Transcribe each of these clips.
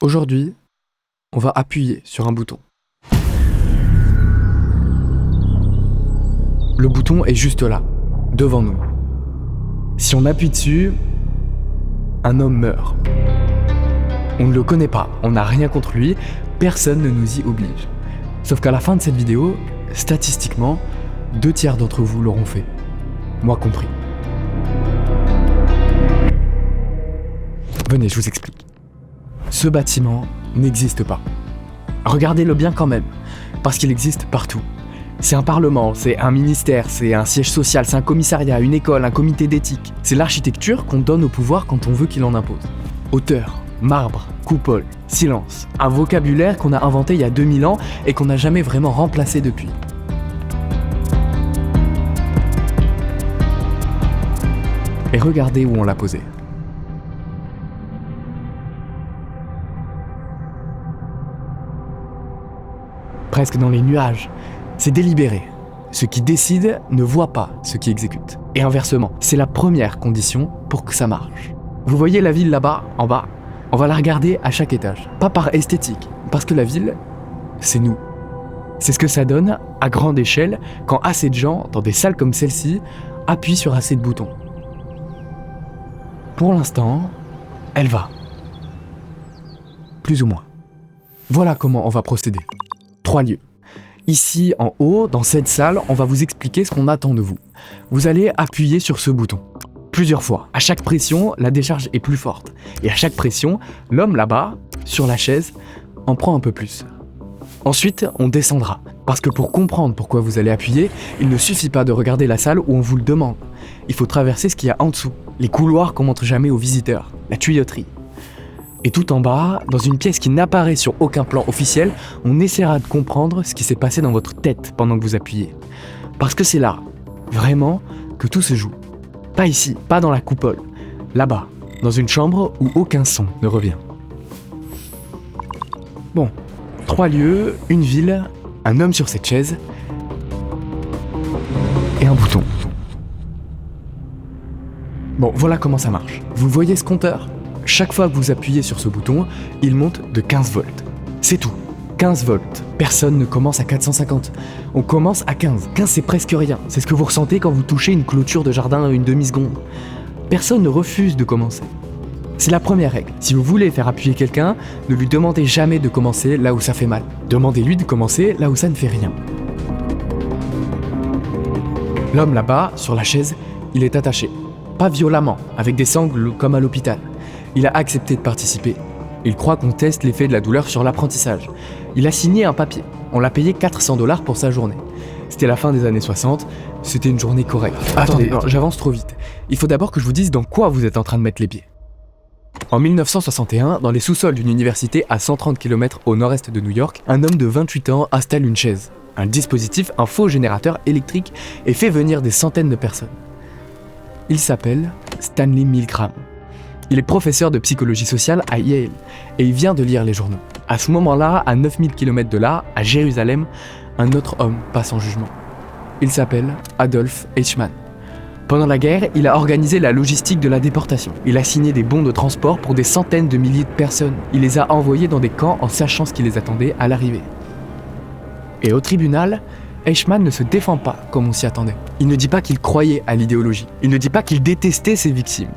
Aujourd'hui, on va appuyer sur un bouton. Le bouton est juste là, devant nous. Si on appuie dessus, un homme meurt. On ne le connaît pas, on n'a rien contre lui, personne ne nous y oblige. Sauf qu'à la fin de cette vidéo, statistiquement, 2/3 d'entre vous l'auront fait. Moi compris. Venez, je vous explique. Ce bâtiment n'existe pas. Regardez-le bien quand même, parce qu'il existe partout. C'est un parlement, c'est un ministère, c'est un siège social, c'est un commissariat, une école, un comité d'éthique. C'est l'architecture qu'on donne au pouvoir quand on veut qu'il en impose. Hauteur, marbre, coupole, silence. Un vocabulaire qu'on a inventé il y a 2000 ans et qu'on n'a jamais vraiment remplacé depuis. Et regardez où on l'a posé. Presque dans les nuages. C'est délibéré. Ceux qui décident ne voient pas ceux qui exécutent. Et inversement, c'est la première condition pour que ça marche. Vous voyez la ville là-bas, en bas ? On va la regarder à chaque étage. Pas par esthétique, parce que la ville, c'est nous. C'est ce que ça donne, à grande échelle, quand assez de gens, dans des salles comme celle-ci, appuient sur assez de boutons. Pour l'instant, elle va. Plus ou moins. Voilà comment on va procéder. 3 lieux. Ici, en haut, dans cette salle, on va vous expliquer ce qu'on attend de vous. Vous allez appuyer sur ce bouton. Plusieurs fois. À chaque pression, la décharge est plus forte. Et à chaque pression, l'homme là-bas, sur la chaise, en prend un peu plus. Ensuite, on descendra. Parce que pour comprendre pourquoi vous allez appuyer, il ne suffit pas de regarder la salle où on vous le demande. Il faut traverser ce qu'il y a en dessous. Les couloirs qu'on montre jamais aux visiteurs. La tuyauterie. Et tout en bas, dans une pièce qui n'apparaît sur aucun plan officiel, on essaiera de comprendre ce qui s'est passé dans votre tête pendant que vous appuyez. Parce que c'est là, vraiment, que tout se joue. Pas ici, pas dans la coupole. Là-bas, dans une chambre où aucun son ne revient. Bon, 3 lieux, une ville, un homme sur cette chaise et un bouton. Bon, voilà comment ça marche. Vous voyez ce compteur ? Chaque fois que vous appuyez sur ce bouton, il monte de 15 volts. C'est tout. 15 volts. Personne ne commence à 450. On commence à 15. 15, c'est presque rien. C'est ce que vous ressentez quand vous touchez une clôture de jardin à une demi-seconde. Personne ne refuse de commencer. C'est la première règle. Si vous voulez faire appuyer quelqu'un, ne lui demandez jamais de commencer là où ça fait mal. Demandez-lui de commencer là où ça ne fait rien. L'homme là-bas, sur la chaise, il est attaché. Pas violemment, avec des sangles comme à l'hôpital. Il a accepté de participer. Il croit qu'on teste l'effet de la douleur sur l'apprentissage. Il a signé un papier. On l'a payé $400 pour sa journée. C'était la fin des années 60. C'était une journée correcte. Attendez, j'avance trop vite. Il faut d'abord que je vous dise dans quoi vous êtes en train de mettre les pieds. En 1961, dans les sous-sols d'une université à 130 km au nord-est de New York, un homme de 28 ans installe une chaise, un dispositif, un faux générateur électrique et fait venir des centaines de personnes. Il s'appelle Stanley Milgram. Il est professeur de psychologie sociale à Yale et il vient de lire les journaux. À ce moment-là, à 9000 km de là, à Jérusalem, un autre homme passe en jugement. Il s'appelle Adolf Eichmann. Pendant la guerre, il a organisé la logistique de la déportation. Il a signé des bons de transport pour des centaines de milliers de personnes. Il les a envoyés dans des camps en sachant ce qui les attendait à l'arrivée. Et au tribunal, Eichmann ne se défend pas comme on s'y attendait. Il ne dit pas qu'il croyait à l'idéologie. Il ne dit pas qu'il détestait ses victimes.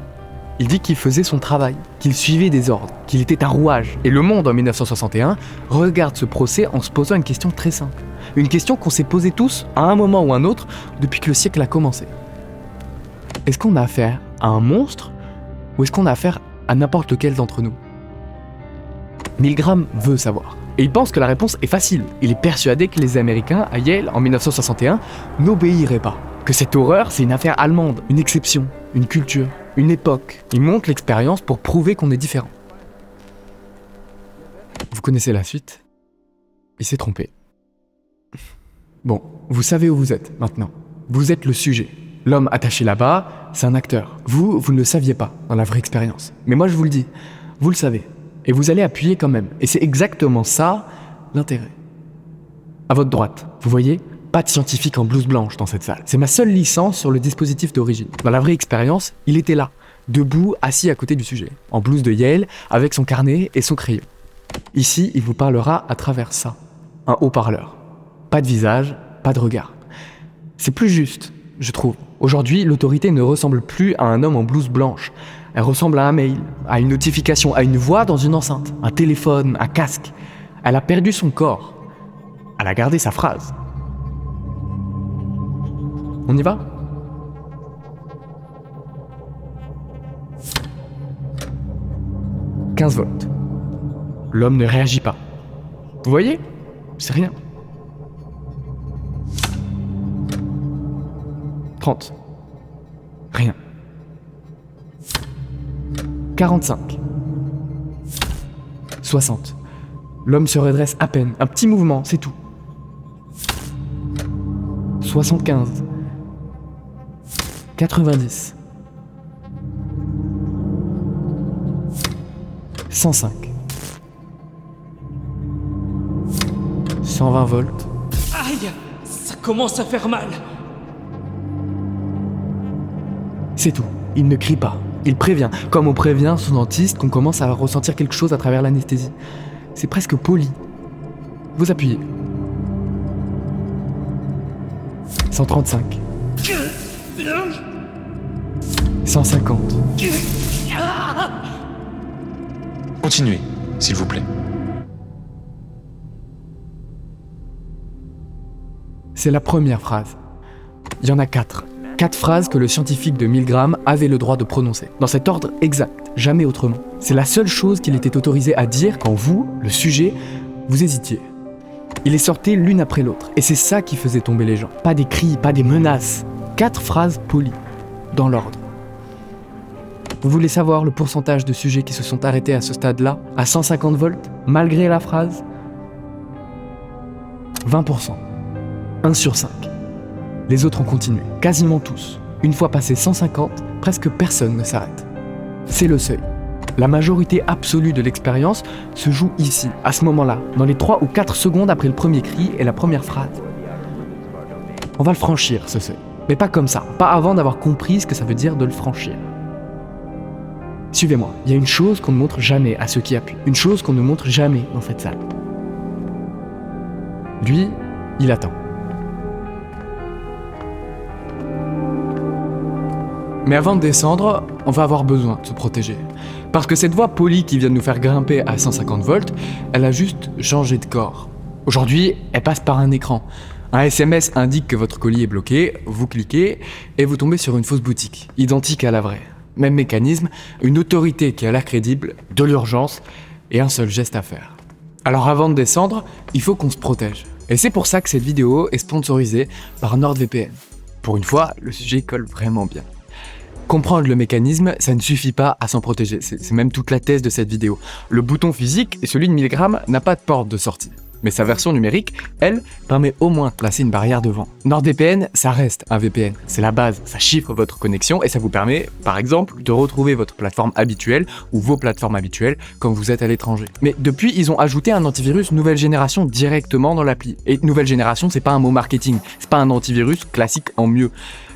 Il dit qu'il faisait son travail, qu'il suivait des ordres, qu'il était un rouage. Et Le Monde, en 1961, regarde ce procès en se posant une question très simple. Une question qu'on s'est posée tous, à un moment ou un autre, depuis que le siècle a commencé. Est-ce qu'on a affaire à un monstre ou est-ce qu'on a affaire à n'importe lequel d'entre nous ? Milgram veut savoir. Et il pense que la réponse est facile. Il est persuadé que les Américains, à Yale, en 1961, n'obéiraient pas. Que cette horreur, c'est une affaire allemande, une exception, une culture, une époque. Il montre l'expérience pour prouver qu'on est différent. Vous connaissez la suite ? Il s'est trompé. Bon, vous savez où vous êtes maintenant. Vous êtes le sujet. L'homme attaché là-bas, c'est un acteur. Vous ne le saviez pas dans la vraie expérience. Mais moi je vous le dis, vous le savez. Et vous allez appuyer quand même. Et c'est exactement ça, l'intérêt. À votre droite, vous voyez ? Pas de scientifique en blouse blanche dans cette salle. C'est ma seule licence sur le dispositif d'origine. Dans la vraie expérience, il était là, debout, assis à côté du sujet, en blouse de Yale, avec son carnet et son crayon. Ici, il vous parlera à travers ça, un haut-parleur. Pas de visage, pas de regard. C'est plus juste, je trouve. Aujourd'hui, l'autorité ne ressemble plus à un homme en blouse blanche. Elle ressemble à un mail, à une notification, à une voix dans une enceinte, un téléphone, un casque. Elle a perdu son corps. Elle a gardé sa phrase. On y va ? « 15 volts. L'homme ne réagit pas. Vous voyez ? C'est rien. 30. Rien. 45. 60. L'homme se redresse à peine. Un petit mouvement, c'est tout. 75. 90. 105. 120 volts. Aïe! Ça commence à faire mal! C'est tout. Il ne crie pas. Il prévient, comme on prévient son dentiste qu'on commence à ressentir quelque chose à travers l'anesthésie. C'est presque poli. Vous appuyez. 135. 150. Continuez, s'il vous plaît. C'est la première phrase. Il y en a 4. 4 phrases que le scientifique de Milgram avait le droit de prononcer. Dans cet ordre exact, jamais autrement. C'est la seule chose qu'il était autorisé à dire quand vous, le sujet, vous hésitiez. Il les sortait l'une après l'autre, et c'est ça qui faisait tomber les gens. Pas des cris, pas des menaces. 4 phrases polies, dans l'ordre. Vous voulez savoir le pourcentage de sujets qui se sont arrêtés à ce stade-là, à 150 volts, malgré la phrase ? 20%. 1 sur 5. Les autres ont continué, quasiment tous. Une fois passé 150, presque personne ne s'arrête. C'est le seuil. La majorité absolue de l'expérience se joue ici, à ce moment-là, dans les 3 ou 4 secondes après le premier cri et la première phrase. On va le franchir, ce seuil. Mais pas comme ça, pas avant d'avoir compris ce que ça veut dire de le franchir. Suivez-moi, il y a une chose qu'on ne montre jamais à ceux qui appuient, une chose qu'on ne montre jamais dans cette salle. Lui, il attend. Mais avant de descendre, on va avoir besoin de se protéger. Parce que cette voix polie qui vient de nous faire grimper à 150 volts, elle a juste changé de corps. Aujourd'hui, elle passe par un écran. Un SMS indique que votre colis est bloqué, vous cliquez et vous tombez sur une fausse boutique, identique à la vraie. Même mécanisme, une autorité qui a l'air crédible, de l'urgence et un seul geste à faire. Alors avant de descendre, il faut qu'on se protège. Et c'est pour ça que cette vidéo est sponsorisée par NordVPN. Pour une fois, le sujet colle vraiment bien. Comprendre le mécanisme, ça ne suffit pas à s'en protéger, c'est même toute la thèse de cette vidéo. Le bouton physique, celui de Milgram, n'a pas de porte de sortie. Mais sa version numérique, elle, permet au moins de placer une barrière devant. NordVPN, ça reste un VPN, c'est la base, ça chiffre votre connexion et ça vous permet, par exemple, de retrouver votre plateforme habituelle ou vos plateformes habituelles quand vous êtes à l'étranger. Mais depuis, ils ont ajouté un antivirus nouvelle génération directement dans l'appli. Et nouvelle génération, c'est pas un mot marketing, c'est pas un antivirus classique en mieux.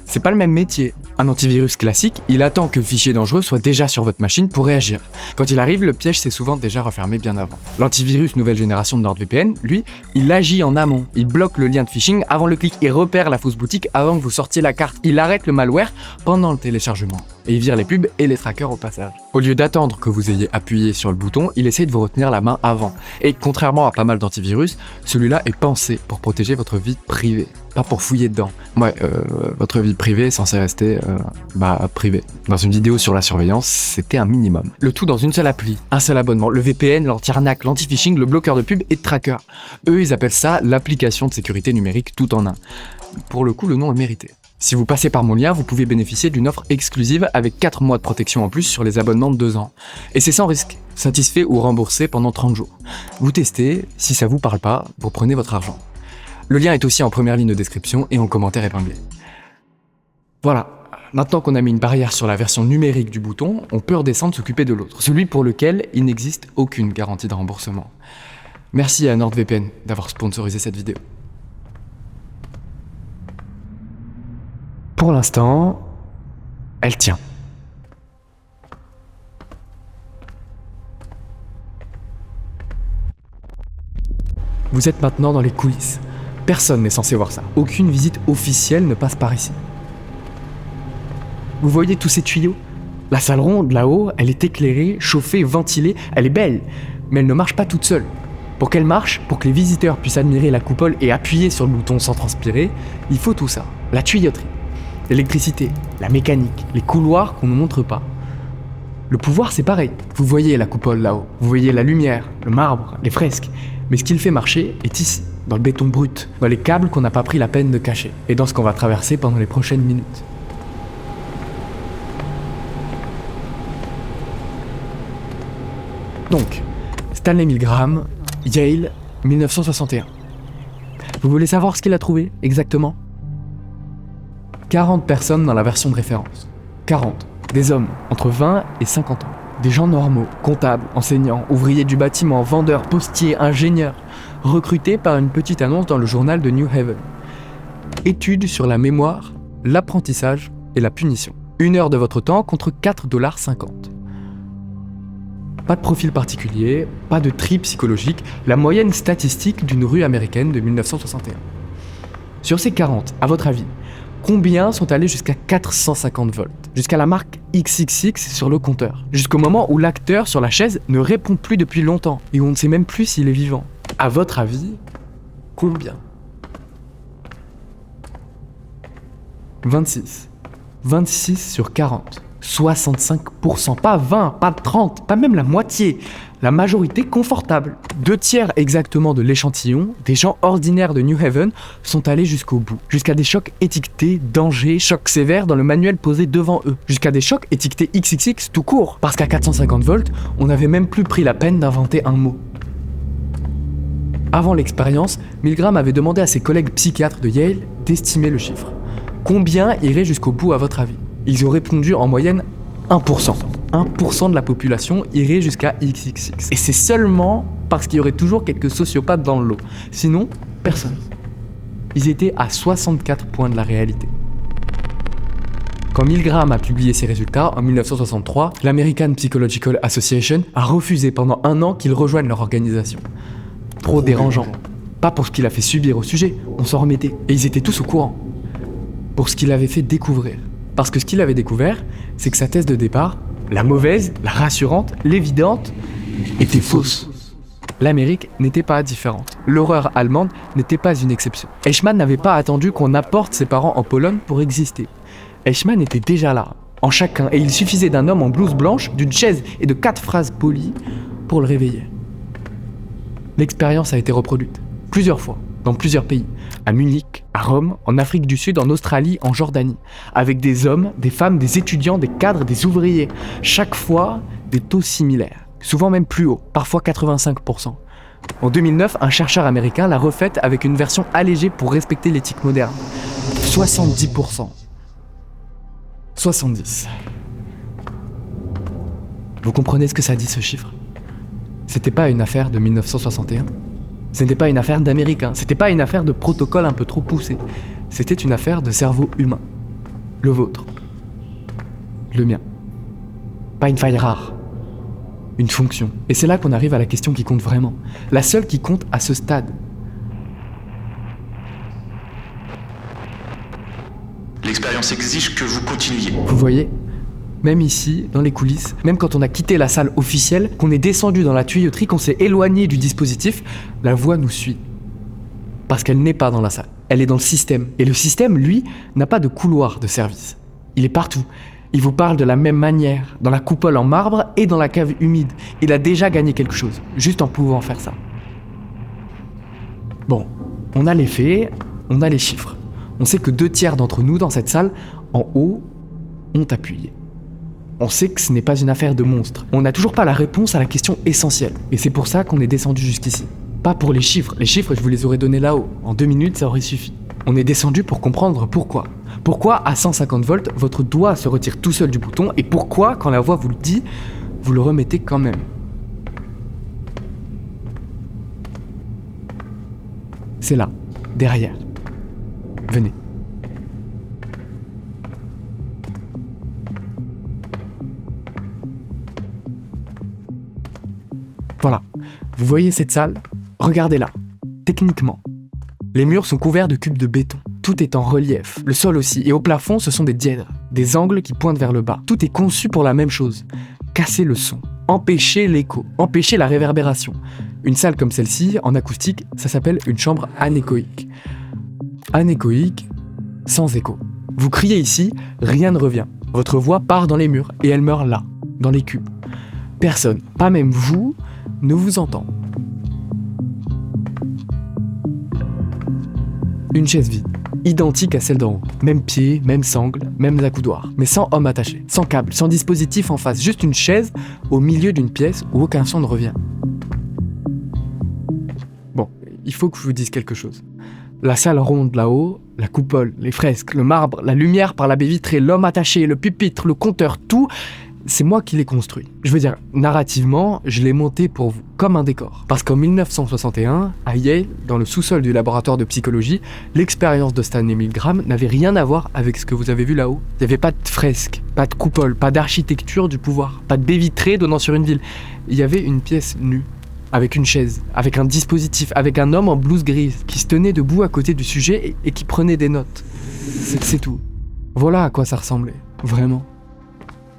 C'est pas le même métier. Un antivirus classique, il attend que le fichier dangereux soit déjà sur votre machine pour réagir. Quand il arrive, le piège s'est souvent déjà refermé bien avant. L'antivirus nouvelle génération de NordVPN, lui, il agit en amont. Il bloque le lien de phishing avant le clic et repère la fausse boutique avant que vous sortiez la carte. Il arrête le malware pendant le téléchargement. Et il vire les pubs et les trackers au passage. Au lieu d'attendre que vous ayez appuyé sur le bouton, il essaie de vous retenir la main avant. Et contrairement à pas mal d'antivirus, celui-là est pensé pour protéger votre vie privée, pas pour fouiller dedans. Ouais, votre vie privée est censée rester privée. Dans une vidéo sur la surveillance, c'était un minimum. Le tout dans une seule appli, un seul abonnement. Le VPN, l'anti-arnaque, l'anti-phishing, le bloqueur de pub et de tracker. Eux, ils appellent ça l'application de sécurité numérique tout en un. Pour le coup, le nom est mérité. Si vous passez par mon lien, vous pouvez bénéficier d'une offre exclusive avec 4 mois de protection en plus sur les abonnements de 2 ans. Et c'est sans risque, satisfait ou remboursé pendant 30 jours. Vous testez, si ça vous parle pas, vous prenez votre argent. Le lien est aussi en première ligne de description et en commentaire épinglé. Voilà, maintenant qu'on a mis une barrière sur la version numérique du bouton, on peut redescendre s'occuper de l'autre, celui pour lequel il n'existe aucune garantie de remboursement. Merci à NordVPN d'avoir sponsorisé cette vidéo. Pour l'instant, elle tient. Vous êtes maintenant dans les coulisses. Personne n'est censé voir ça. Aucune visite officielle ne passe par ici. Vous voyez tous ces tuyaux ? La salle ronde, là-haut, elle est éclairée, chauffée, ventilée, elle est belle, mais elle ne marche pas toute seule. Pour qu'elle marche, pour que les visiteurs puissent admirer la coupole et appuyer sur le bouton sans transpirer, il faut tout ça. La tuyauterie, l'électricité, la mécanique, les couloirs qu'on ne montre pas. Le pouvoir, c'est pareil. Vous voyez la coupole là-haut, vous voyez la lumière, le marbre, les fresques. Mais ce qui le fait marcher est ici, dans le béton brut, dans les câbles qu'on n'a pas pris la peine de cacher, et dans ce qu'on va traverser pendant les prochaines minutes. Donc, Stanley Milgram, Yale, 1961. Vous voulez savoir ce qu'il a trouvé, exactement ? 40 personnes dans la version de référence. 40. Des hommes entre 20 et 50 ans. Des gens normaux, comptables, enseignants, ouvriers du bâtiment, vendeurs, postiers, ingénieurs, recrutés par une petite annonce dans le journal de New Haven. Étude sur la mémoire, l'apprentissage et la punition. 1 heure de votre temps contre 4,50 $. Pas de profil particulier, pas de tri psychologique, la moyenne statistique d'une rue américaine de 1961. Sur ces 40, à votre avis, combien sont allés jusqu'à 450 volts, jusqu'à la marque XXX sur le compteur, jusqu'au moment où l'acteur sur la chaise ne répond plus depuis longtemps et où on ne sait même plus s'il est vivant. À votre avis, combien ? 26. 26 sur 40. 65%, pas 20, pas 30, pas même la moitié. La majorité confortable. 2/3 exactement de l'échantillon, des gens ordinaires de New Haven, sont allés jusqu'au bout. Jusqu'à des chocs étiquetés danger, choc sévère dans le manuel posé devant eux. Jusqu'à des chocs étiquetés XXX tout court. Parce qu'à 450 volts, on n'avait même plus pris la peine d'inventer un mot. Avant l'expérience, Milgram avait demandé à ses collègues psychiatres de Yale d'estimer le chiffre. Combien irait jusqu'au bout à votre avis ? Ils ont répondu en moyenne 1%. 1% de la population irait jusqu'à XXX. Et c'est seulement parce qu'il y aurait toujours quelques sociopathes dans le lot. Sinon, personne. Ils étaient à 64 points de la réalité. Quand Milgram a publié ses résultats, en 1963, l'American Psychological Association a refusé pendant 1 an qu'il rejoigne leur organisation. Trop dérangeant. Pas pour ce qu'il a fait subir au sujet, on s'en remettait. Et ils étaient tous au courant. Pour ce qu'il avait fait découvrir. Parce que ce qu'il avait découvert, c'est que sa thèse de départ, la mauvaise, la rassurante, l'évidente, était fausse. L'Amérique n'était pas différente. L'horreur allemande n'était pas une exception. Eichmann n'avait pas attendu qu'on apporte ses parents en Pologne pour exister. Eichmann était déjà là, en chacun, et il suffisait d'un homme en blouse blanche, d'une chaise et de 4 phrases polies pour le réveiller. L'expérience a été reproduite, plusieurs fois, dans plusieurs pays. À Munich, à Rome, en Afrique du Sud, en Australie, en Jordanie. Avec des hommes, des femmes, des étudiants, des cadres, des ouvriers. Chaque fois, des taux similaires. Souvent même plus hauts, parfois 85%. En 2009, un chercheur américain l'a refaite avec une version allégée pour respecter l'éthique moderne. 70%. 70. Vous comprenez ce que ça dit, ce chiffre ? C'était pas une affaire de 1961. Ce n'était pas une affaire d'Américains. C'était pas une affaire de protocole un peu trop poussé. C'était une affaire de cerveau humain. Le vôtre. Le mien. Pas une faille rare. Une fonction. Et c'est là qu'on arrive à la question qui compte vraiment. La seule qui compte à ce stade. L'expérience exige que vous continuiez. Vous voyez ? Même ici, dans les coulisses, même quand on a quitté la salle officielle, qu'on est descendu dans la tuyauterie, qu'on s'est éloigné du dispositif, la voix nous suit. Parce qu'elle n'est pas dans la salle. Elle est dans le système. Et le système, lui, n'a pas de couloir de service. Il est partout. Il vous parle de la même manière, dans la coupole en marbre et dans la cave humide. Il a déjà gagné quelque chose, juste en pouvant faire ça. Bon, on a les faits, on a les chiffres. On sait que 2/3 d'entre nous dans cette salle, en haut, ont appuyé. On sait que ce n'est pas une affaire de monstre. On n'a toujours pas la réponse à la question essentielle. Et c'est pour ça qu'on est descendu jusqu'ici. Pas pour les chiffres. Les chiffres, je vous les aurais donnés là-haut. En 2 minutes, ça aurait suffi. On est descendu pour comprendre pourquoi. Pourquoi, à 150 volts, votre doigt se retire tout seul du bouton et pourquoi, quand la voix vous le dit, vous le remettez quand même. C'est là, derrière. Venez. Voilà. Vous voyez cette salle ? Regardez-la. techniquement. Les murs sont couverts de cubes de béton. Tout est en relief, le sol aussi, et au plafond, ce sont des dièdres, des angles qui pointent vers le bas. Tout est conçu pour la même chose, casser le son, empêcher l'écho, empêcher la réverbération. Une salle comme celle-ci, en acoustique, ça s'appelle une chambre anéchoïque. Anéchoïque, sans écho. Vous criez ici, rien ne revient. Votre voix part dans les murs, et elle meurt là, dans les cubes. Personne, pas même vous, ne vous entend. Une chaise vide, identique à celle d'en haut. Même pied, même sangle, mêmes accoudoirs, mais sans homme attaché, sans câble, sans dispositif en face, juste une chaise au milieu d'une pièce où aucun son ne revient. Bon, il faut que je vous dise quelque chose. La salle ronde là-haut, la coupole, les fresques, le marbre, la lumière par la baie vitrée, l'homme attaché, le pupitre, le compteur, tout, c'est moi qui l'ai construit. Je veux dire, narrativement, je l'ai monté pour vous, comme un décor. Parce qu'en 1961, à Yale, dans le sous-sol du laboratoire de psychologie, l'expérience de Stanley Milgram n'avait rien à voir avec ce que vous avez vu là-haut. Il n'y avait pas de fresque, pas de coupole, pas d'architecture du pouvoir, pas de baie vitrée donnant sur une ville. Il y avait une pièce nue, avec une chaise, avec un dispositif, avec un homme en blouse grise, qui se tenait debout à côté du sujet et qui prenait des notes. C'est tout. Voilà à quoi ça ressemblait, vraiment.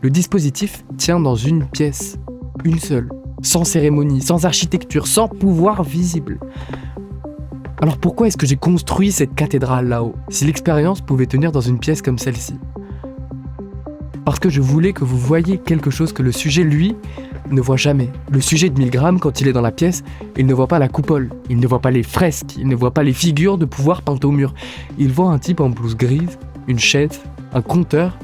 Le dispositif tient dans une pièce, une seule, sans cérémonie, sans architecture, sans pouvoir visible. Alors pourquoi est-ce que j'ai construit cette cathédrale là-haut, si l'expérience pouvait tenir dans une pièce comme celle-ci ? Parce que je voulais que vous voyiez quelque chose que le sujet, lui, ne voit jamais. Le sujet de Milgram, quand il est dans la pièce, il ne voit pas la coupole, il ne voit pas les fresques, il ne voit pas les figures de pouvoir peintes au mur. Il voit un type en blouse grise, une chaise, un compteur,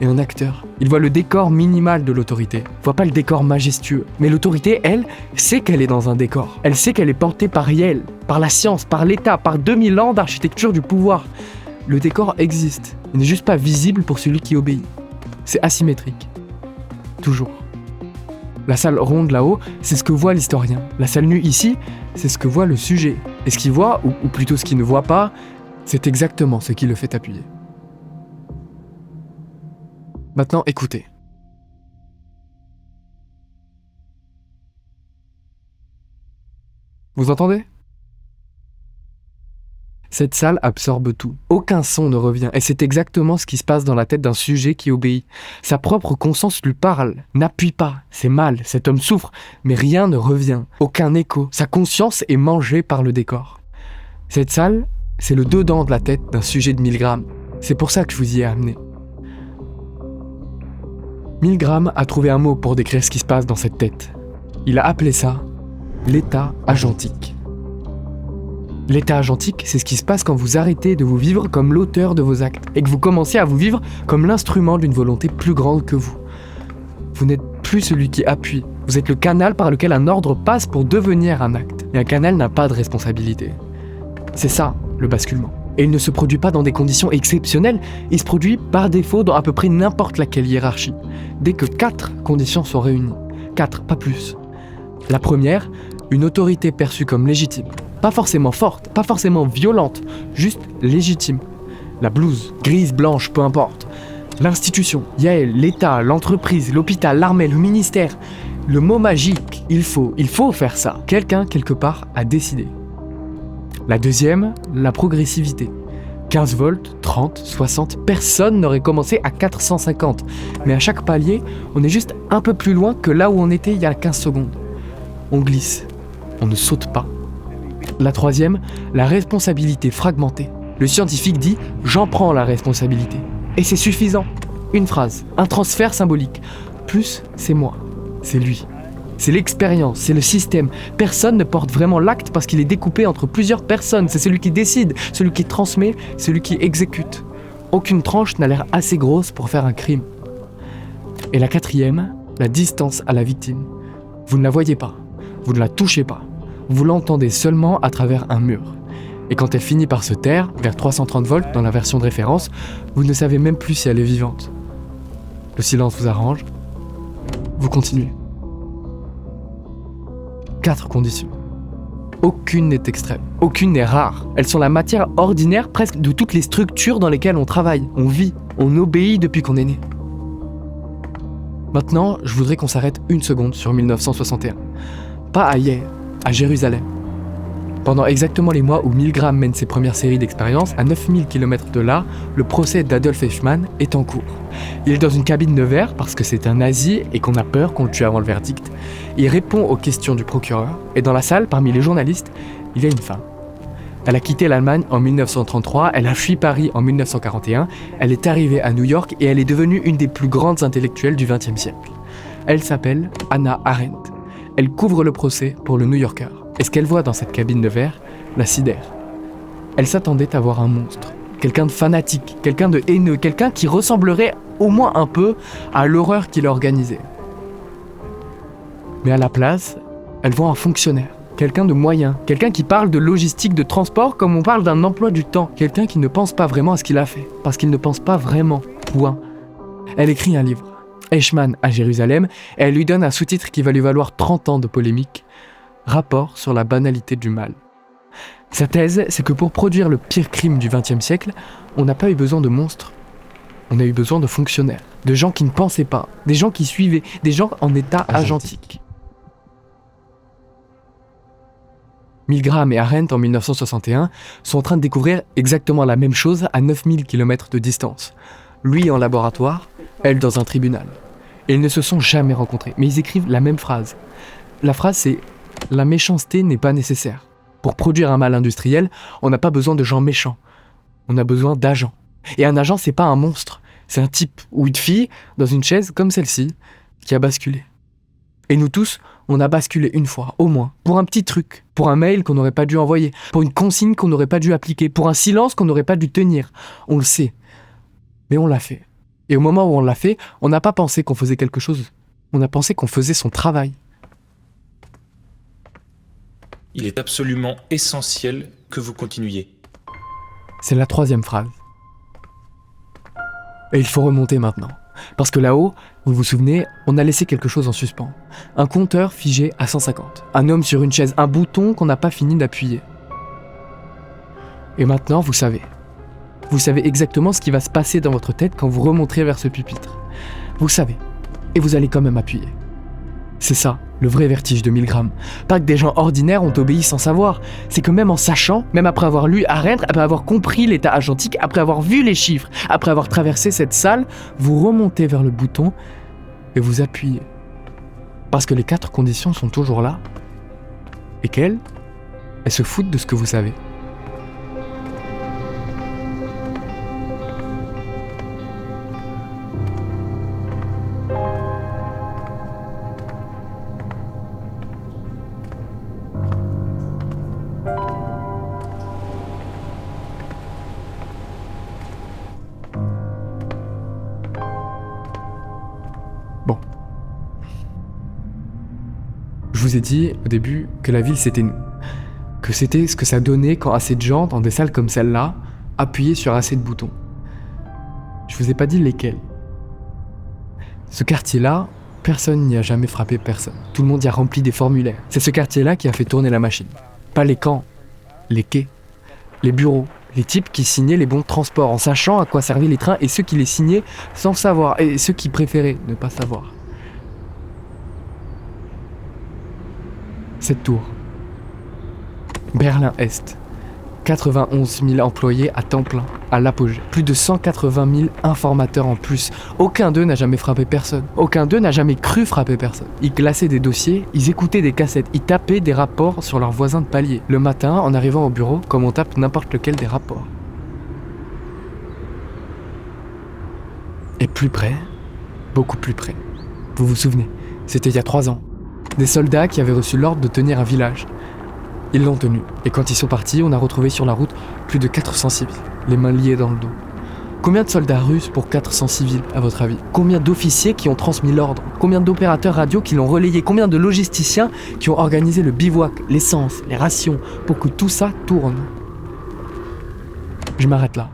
et un acteur. Il voit le décor minimal de l'autorité. Il voit pas le décor majestueux. Mais l'autorité, elle, sait qu'elle est dans un décor. Elle sait qu'elle est portée par Yale, par la science, par l'État, par 2000 ans d'architecture du pouvoir. Le décor existe. Il n'est juste pas visible pour celui qui obéit. C'est asymétrique. Toujours. La salle ronde là-haut, c'est ce que voit l'historien. La salle nue ici, c'est ce que voit le sujet. Et ce qu'il voit, ou plutôt ce qu'il ne voit pas, c'est exactement ce qui le fait appuyer. Maintenant, écoutez. Vous entendez ? Cette salle absorbe tout. Aucun son ne revient. Et c'est exactement ce qui se passe dans la tête d'un sujet qui obéit. Sa propre conscience lui parle. N'appuie pas. C'est mal. Cet homme souffre. Mais rien ne revient. Aucun écho. Sa conscience est mangée par le décor. Cette salle, c'est le dedans de la tête d'un sujet de Milgram. C'est pour ça que je vous y ai amené. Milgram a trouvé un mot pour décrire ce qui se passe dans cette tête. Il a appelé ça l'état agentique. L'état agentique, c'est ce qui se passe quand vous arrêtez de vous vivre comme l'auteur de vos actes et que vous commencez à vous vivre comme l'instrument d'une volonté plus grande que vous. Vous n'êtes plus celui qui appuie, vous êtes le canal par lequel un ordre passe pour devenir un acte. Et un canal n'a pas de responsabilité. C'est ça, le basculement. Et il ne se produit pas dans des conditions exceptionnelles, il se produit par défaut dans à peu près n'importe laquelle hiérarchie. Dès que 4 conditions sont réunies. 4, pas plus. La première, une autorité perçue comme légitime. Pas forcément forte, pas forcément violente, juste légitime. La blouse, grise, blanche, peu importe. L'institution, Yale, l'État, l'entreprise, l'hôpital, l'armée, le ministère. Le mot magique, il faut faire ça. Quelqu'un, quelque part, a décidé. La deuxième, la progressivité. 15 volts, 30, 60, personne n'aurait commencé à 450. Mais à chaque palier, on est juste un peu plus loin que là où on était il y a 15 secondes. On glisse, on ne saute pas. La troisième, la responsabilité fragmentée. Le scientifique dit « j'en prends la responsabilité ». Et c'est suffisant. Une phrase, un transfert symbolique. Plus, c'est moi, c'est lui. C'est l'expérience, c'est le système. Personne ne porte vraiment l'acte parce qu'il est découpé entre plusieurs personnes. C'est celui qui décide, celui qui transmet, celui qui exécute. Aucune tranche n'a l'air assez grosse pour faire un crime. Et la quatrième, la distance à la victime. Vous ne la voyez pas, vous ne la touchez pas. Vous l'entendez seulement à travers un mur. Et quand elle finit par se taire, vers 330 volts dans la version de référence, vous ne savez même plus si elle est vivante. Le silence vous arrange, vous continuez. 4 conditions. Aucune n'est extrême, aucune n'est rare. Elles sont la matière ordinaire presque de toutes les structures dans lesquelles on travaille, on vit, on obéit depuis qu'on est né. Maintenant, je voudrais qu'on s'arrête une seconde sur 1961. Pas à Yale, à Jérusalem. Pendant exactement les mois où Milgram mène ses premières séries d'expériences, à 9000 km de là, le procès d'Adolf Eichmann est en cours. Il est dans une cabine de verre parce que c'est un nazi et qu'on a peur qu'on le tue avant le verdict. Il répond aux questions du procureur et dans la salle, parmi les journalistes, il y a une femme. Elle a quitté l'Allemagne en 1933, elle a fui Paris en 1941, elle est arrivée à New York et elle est devenue une des plus grandes intellectuelles du XXe siècle. Elle s'appelle Hannah Arendt. Elle couvre le procès pour le New Yorker. Et ce qu'elle voit dans cette cabine de verre la sidère. Elle s'attendait à voir un monstre, quelqu'un de fanatique, quelqu'un de haineux, quelqu'un qui ressemblerait au moins un peu à l'horreur qu'il a organisée. Mais à la place, elle voit un fonctionnaire, quelqu'un de moyen, quelqu'un qui parle de logistique de transport comme on parle d'un emploi du temps, quelqu'un qui ne pense pas vraiment à ce qu'il a fait, parce qu'il ne pense pas vraiment, point. Elle écrit un livre, Eichmann à Jérusalem, et elle lui donne un sous-titre qui va lui valoir 30 ans de polémique, Rapport sur la banalité du mal. Sa thèse, c'est que pour produire le pire crime du XXe siècle, on n'a pas eu besoin de monstres, on a eu besoin de fonctionnaires, de gens qui ne pensaient pas, des gens qui suivaient, des gens en état agentique. Milgram et Arendt, en 1961, sont en train de découvrir exactement la même chose à 9000 km de distance. Lui en laboratoire, elle dans un tribunal. Et ils ne se sont jamais rencontrés, mais ils écrivent la même phrase. La phrase, c'est « La méchanceté n'est pas nécessaire. Pour produire un mal industriel, on n'a pas besoin de gens méchants. On a besoin d'agents. Et un agent, c'est pas un monstre. C'est un type ou une fille dans une chaise comme celle-ci qui a basculé. Et nous tous, on a basculé une fois, au moins, pour un petit truc, pour un mail qu'on n'aurait pas dû envoyer, pour une consigne qu'on n'aurait pas dû appliquer, pour un silence qu'on n'aurait pas dû tenir. On le sait. Mais on l'a fait. Et au moment où on l'a fait, on n'a pas pensé qu'on faisait quelque chose. On a pensé qu'on faisait son travail. Il est absolument essentiel que vous continuiez. C'est la 3e phrase. Et il faut remonter maintenant. Parce que là-haut, vous vous souvenez, on a laissé quelque chose en suspens. Un compteur figé à 150. Un homme sur une chaise, un bouton qu'on n'a pas fini d'appuyer. Et maintenant, vous savez. Vous savez exactement ce qui va se passer dans votre tête quand vous remonterez vers ce pupitre. Vous savez. Et vous allez quand même appuyer. C'est ça, le vrai vertige de Milgram. Pas que des gens ordinaires ont obéi sans savoir. C'est que même en sachant, même après avoir lu Arendt, après avoir compris l'état agentique, après avoir vu les chiffres, après avoir traversé cette salle, vous remontez vers le bouton et vous appuyez. Parce que les 4 conditions sont toujours là. Et qu'elles se foutent de ce que vous savez. Je vous ai dit au début que la ville c'était nous, que c'était ce que ça donnait quand assez de gens, dans des salles comme celle-là, appuyaient sur assez de boutons. Je vous ai pas dit lesquels. Ce quartier-là, personne n'y a jamais frappé personne. Tout le monde y a rempli des formulaires. C'est ce quartier-là qui a fait tourner la machine. Pas les camps, les quais, les bureaux, les types qui signaient les bons de transport en sachant à quoi servaient les trains et ceux qui les signaient sans savoir et ceux qui préféraient ne pas savoir. Cette tour. Berlin-Est. 91 000 employés à temps plein, à l'apogée. Plus de 180 000 informateurs en plus. Aucun d'eux n'a jamais frappé personne. Aucun d'eux n'a jamais cru frapper personne. Ils classaient des dossiers, ils écoutaient des cassettes, ils tapaient des rapports sur leurs voisins de palier. Le matin, en arrivant au bureau, comme on tape n'importe lequel des rapports. Et plus près, beaucoup plus près. Vous vous souvenez, c'était il y a 3 ans. Des soldats qui avaient reçu l'ordre de tenir un village. Ils l'ont tenu, et quand ils sont partis, on a retrouvé sur la route plus de 400 civils, les mains liées dans le dos. Combien de soldats russes pour 400 civils, à votre avis ? Combien d'officiers qui ont transmis l'ordre ? Combien d'opérateurs radio qui l'ont relayé ? Combien de logisticiens qui ont organisé le bivouac, l'essence, les rations, pour que tout ça tourne ? Je m'arrête là.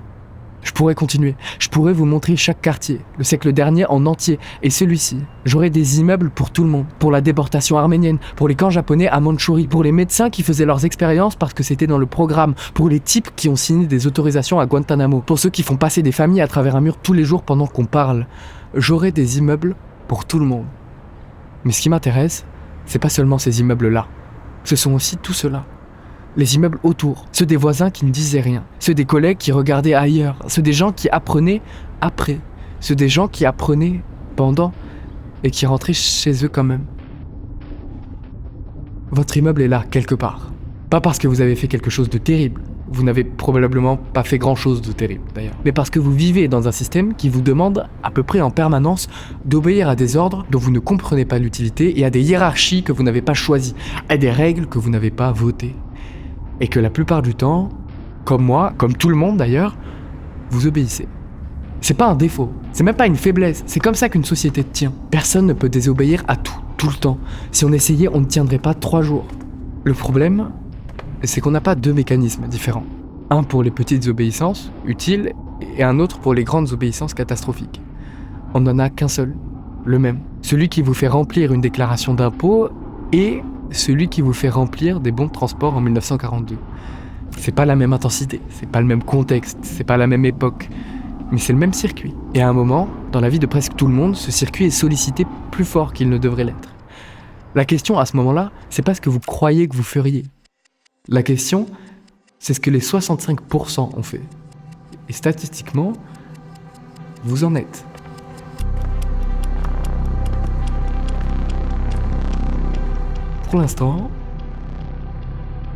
Je pourrais continuer, je pourrais vous montrer chaque quartier, le siècle dernier en entier, et celui-ci. J'aurais des immeubles pour tout le monde, pour la déportation arménienne, pour les camps japonais à Mandchourie, pour les médecins qui faisaient leurs expériences parce que c'était dans le programme, pour les types qui ont signé des autorisations à Guantanamo, pour ceux qui font passer des familles à travers un mur tous les jours pendant qu'on parle. J'aurais des immeubles pour tout le monde. Mais ce qui m'intéresse, c'est pas seulement ces immeubles-là, ce sont aussi tout cela. les immeubles autour, ceux des voisins qui ne disaient rien, ceux des collègues qui regardaient ailleurs, ceux des gens qui apprenaient après, ceux des gens qui apprenaient pendant et qui rentraient chez eux quand même. Votre immeuble est là, quelque part. Pas parce que vous avez fait quelque chose de terrible. Vous n'avez probablement pas fait grand-chose de terrible, d'ailleurs. Mais parce que vous vivez dans un système qui vous demande, à peu près en permanence, d'obéir à des ordres dont vous ne comprenez pas l'utilité et à des hiérarchies que vous n'avez pas choisies, à des règles que vous n'avez pas votées. Et que la plupart du temps, comme moi, comme tout le monde d'ailleurs, vous obéissez. C'est pas un défaut, c'est même pas une faiblesse, c'est comme ça qu'une société tient. Personne ne peut désobéir à tout le temps. Si on essayait, on ne tiendrait pas 3 jours. Le problème, c'est qu'on n'a pas 2 mécanismes différents. Un pour les petites obéissances, utiles, et un autre pour les grandes obéissances catastrophiques. On n'en a qu'un seul, le même. Celui qui vous fait remplir une déclaration d'impôt et celui qui vous fait remplir des bons de transport en 1942. C'est pas la même intensité, c'est pas le même contexte, c'est pas la même époque, mais c'est le même circuit. Et à un moment, dans la vie de presque tout le monde, ce circuit est sollicité plus fort qu'il ne devrait l'être. La question à ce moment-là, c'est pas ce que vous croyez que vous feriez. La question, c'est ce que les 65% ont fait. Et statistiquement, vous en êtes. Pour l'instant,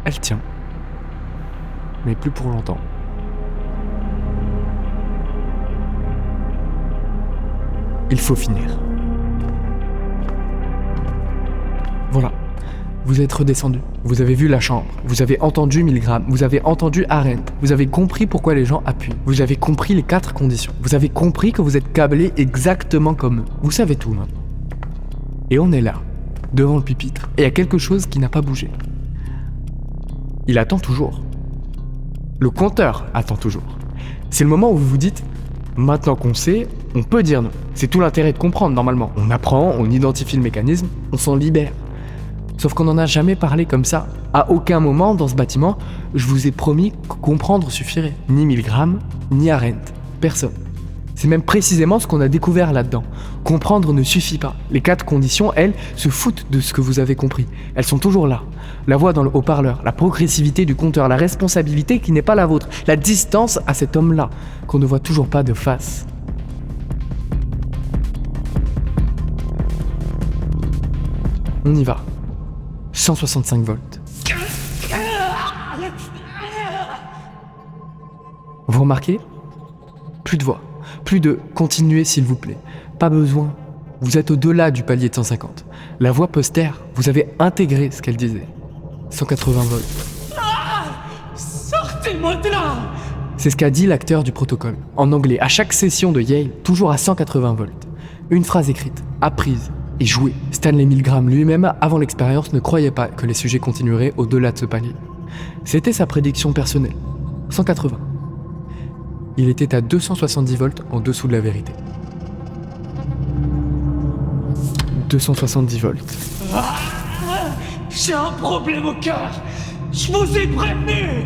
elle tient. Mais plus pour longtemps. Il faut finir. Voilà. Vous êtes redescendu. Vous avez vu la chambre. Vous avez entendu Milgram. Vous avez entendu Arendt. Vous avez compris pourquoi les gens appuient. Vous avez compris les 4 conditions. Vous avez compris que vous êtes câblés exactement comme eux. Vous savez tout maintenant. Et on est là, devant le pupitre. Et il y a quelque chose qui n'a pas bougé. Il attend toujours. Le compteur attend toujours. C'est le moment où vous vous dites « Maintenant qu'on sait, on peut dire non ». C'est tout l'intérêt de comprendre normalement. On apprend, on identifie le mécanisme, on s'en libère. Sauf qu'on n'en a jamais parlé comme ça. À aucun moment dans ce bâtiment, je vous ai promis que comprendre suffirait. Ni Milgram, ni Arendt. Personne. C'est même précisément ce qu'on a découvert là-dedans. Comprendre ne suffit pas. Les 4 conditions, elles, se foutent de ce que vous avez compris. Elles sont toujours là. La voix dans le haut-parleur, la progressivité du compteur, la responsabilité qui n'est pas la vôtre, la distance à cet homme-là, qu'on ne voit toujours pas de face. On y va. 165 volts. Vous remarquez ? Plus de voix. Plus de « continuez s'il vous plaît ». Pas besoin. Vous êtes au-delà du palier de 150. La voix peut se taire. Vous avez intégré ce qu'elle disait. 180 volts. Sortez-moi de là! C'est ce qu'a dit l'acteur du protocole. En anglais, à chaque session de Yale, toujours à 180 volts. Une phrase écrite, apprise et jouée. Stanley Milgram lui-même, avant l'expérience, ne croyait pas que les sujets continueraient au-delà de ce palier. C'était sa prédiction personnelle. 180. Il était à 270 volts en dessous de la vérité. 270 volts. J'ai un problème au cœur! Je vous ai prévenu!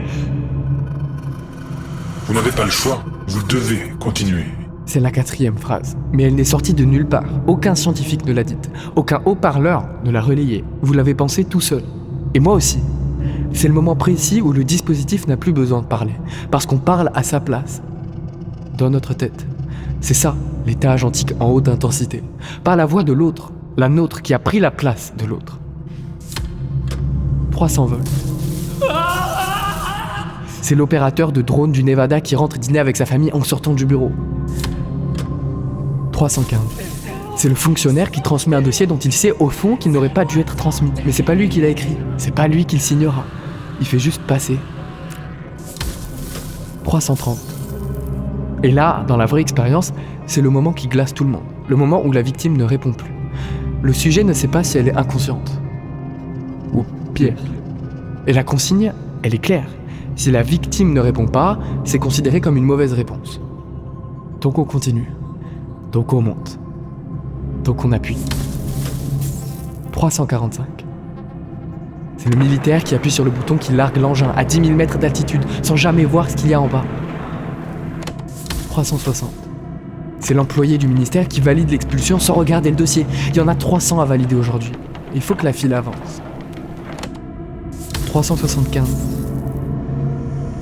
Vous n'avez pas le choix, vous devez continuer. C'est la 4e phrase, mais elle n'est sortie de nulle part. Aucun scientifique ne l'a dite, aucun haut-parleur ne l'a relayée. Vous l'avez pensé tout seul. Et moi aussi. C'est le moment précis où le dispositif n'a plus besoin de parler, parce qu'on parle à sa place. Dans notre tête. C'est ça, l'état agentique en haute intensité. Pas la voix de l'autre, la nôtre qui a pris la place de l'autre. 300 volts. C'est l'opérateur de drone du Nevada qui rentre dîner avec sa famille en sortant du bureau. 315. C'est le fonctionnaire qui transmet un dossier dont il sait au fond qu'il n'aurait pas dû être transmis. Mais c'est pas lui qui l'a écrit, c'est pas lui qui le signera. Il fait juste passer. 330. Et là, dans la vraie expérience, c'est le moment qui glace tout le monde. Le moment où la victime ne répond plus. Le sujet ne sait pas si elle est inconsciente. Ou pire. Et la consigne, elle est claire. Si la victime ne répond pas, c'est considéré comme une mauvaise réponse. Donc on continue. Donc on monte. Donc on appuie. 345. C'est le militaire qui appuie sur le bouton qui largue l'engin à 10 000 mètres d'altitude sans jamais voir ce qu'il y a en bas. 360. C'est l'employé du ministère qui valide l'expulsion sans regarder le dossier. Il y en a 300 à valider aujourd'hui. Il faut que la file avance. 375.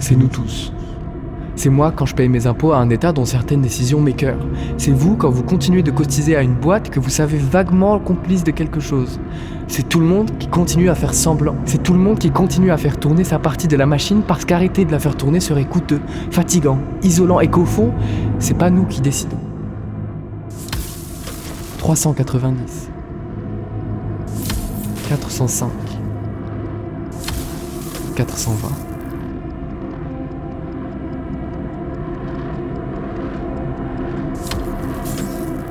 c'est nous tous. C'est moi quand je paye mes impôts à un État dont certaines décisions m'écœurent. C'est vous quand vous continuez de cotiser à une boîte que vous savez vaguement complice de quelque chose. C'est tout le monde qui continue à faire semblant. C'est tout le monde qui continue à faire tourner sa partie de la machine parce qu'arrêter de la faire tourner serait coûteux, fatigant, isolant et qu'au fond, c'est pas nous qui décidons. 390. 405. 420.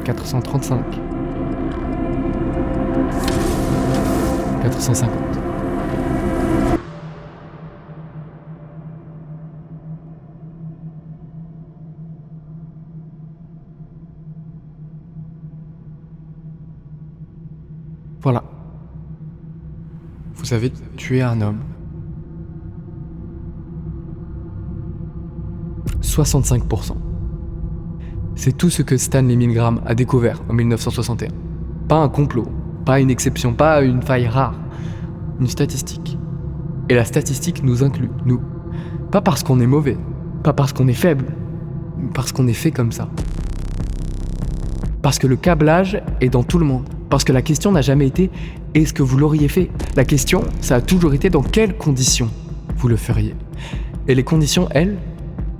435. 450. Voilà. Vous avez tué un homme. 65%. C'est tout ce que Stanley Milgram a découvert en 1961. Pas un complot, pas une exception, pas une faille rare. Une statistique. Et la statistique nous inclut, nous. Pas parce qu'on est mauvais, pas parce qu'on est faible, mais parce qu'on est fait comme ça. Parce que le câblage est dans tout le monde. Parce que la question n'a jamais été « est-ce que vous l'auriez fait ?» La question, ça a toujours été « dans quelles conditions vous le feriez ?» Et les conditions, elles,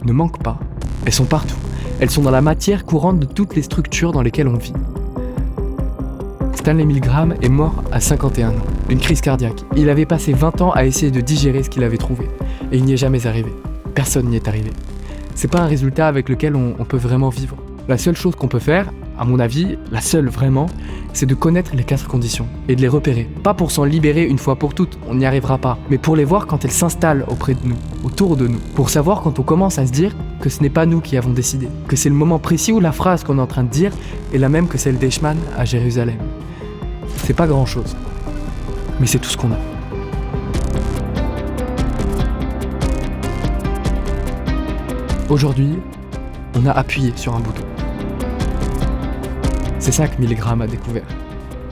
ne manquent pas. Elles sont partout. Elles sont dans la matière courante de toutes les structures dans lesquelles on vit. Stanley Milgram est mort à 51 ans, d'une crise cardiaque. Il avait passé 20 ans à essayer de digérer ce qu'il avait trouvé. Et il n'y est jamais arrivé. Personne n'y est arrivé. C'est pas un résultat avec lequel on peut vraiment vivre. La seule chose qu'on peut faire, à mon avis, la seule vraiment, c'est de connaître les 4 conditions et de les repérer. Pas pour s'en libérer une fois pour toutes, on n'y arrivera pas, mais pour les voir quand elles s'installent auprès de nous, autour de nous. Pour savoir quand on commence à se dire que ce n'est pas nous qui avons décidé, que c'est le moment précis où la phrase qu'on est en train de dire est la même que celle d'Eichmann à Jérusalem. C'est pas grand-chose, mais c'est tout ce qu'on a. Aujourd'hui, on a appuyé sur un bouton. C'est ça que Milgram a découvert.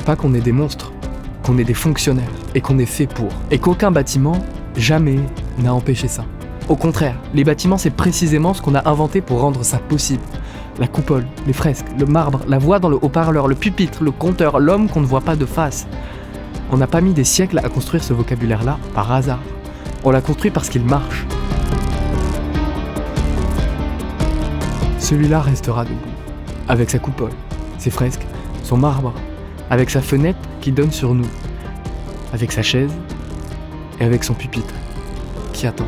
Pas qu'on est des monstres, qu'on est des fonctionnaires, et qu'on est fait pour. Et qu'aucun bâtiment, jamais, n'a empêché ça. Au contraire, les bâtiments, c'est précisément ce qu'on a inventé pour rendre ça possible. La coupole, les fresques, le marbre, la voix dans le haut-parleur, le pupitre, le compteur, l'homme qu'on ne voit pas de face. On n'a pas mis des siècles à construire ce vocabulaire-là par hasard. On l'a construit parce qu'il marche. Celui-là restera debout, avec sa coupole, ses fresques, son marbre, avec sa fenêtre qui donne sur nous, avec sa chaise et avec son pupitre qui attend.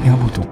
Et un bouton.